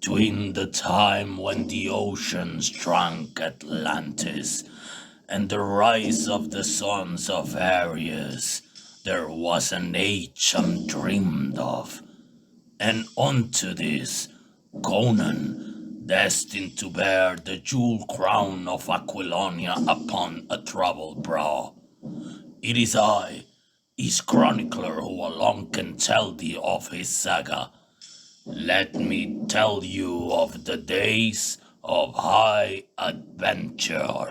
Between the time when the oceans drank Atlantis and the rise of the sons of Aries, there was an age undreamed of, and unto this, Conan, destined to bear the jewel crown of Aquilonia upon a troubled brow. It is I, his chronicler, who alone can tell thee of his saga. Let me tell you of the days of high adventure.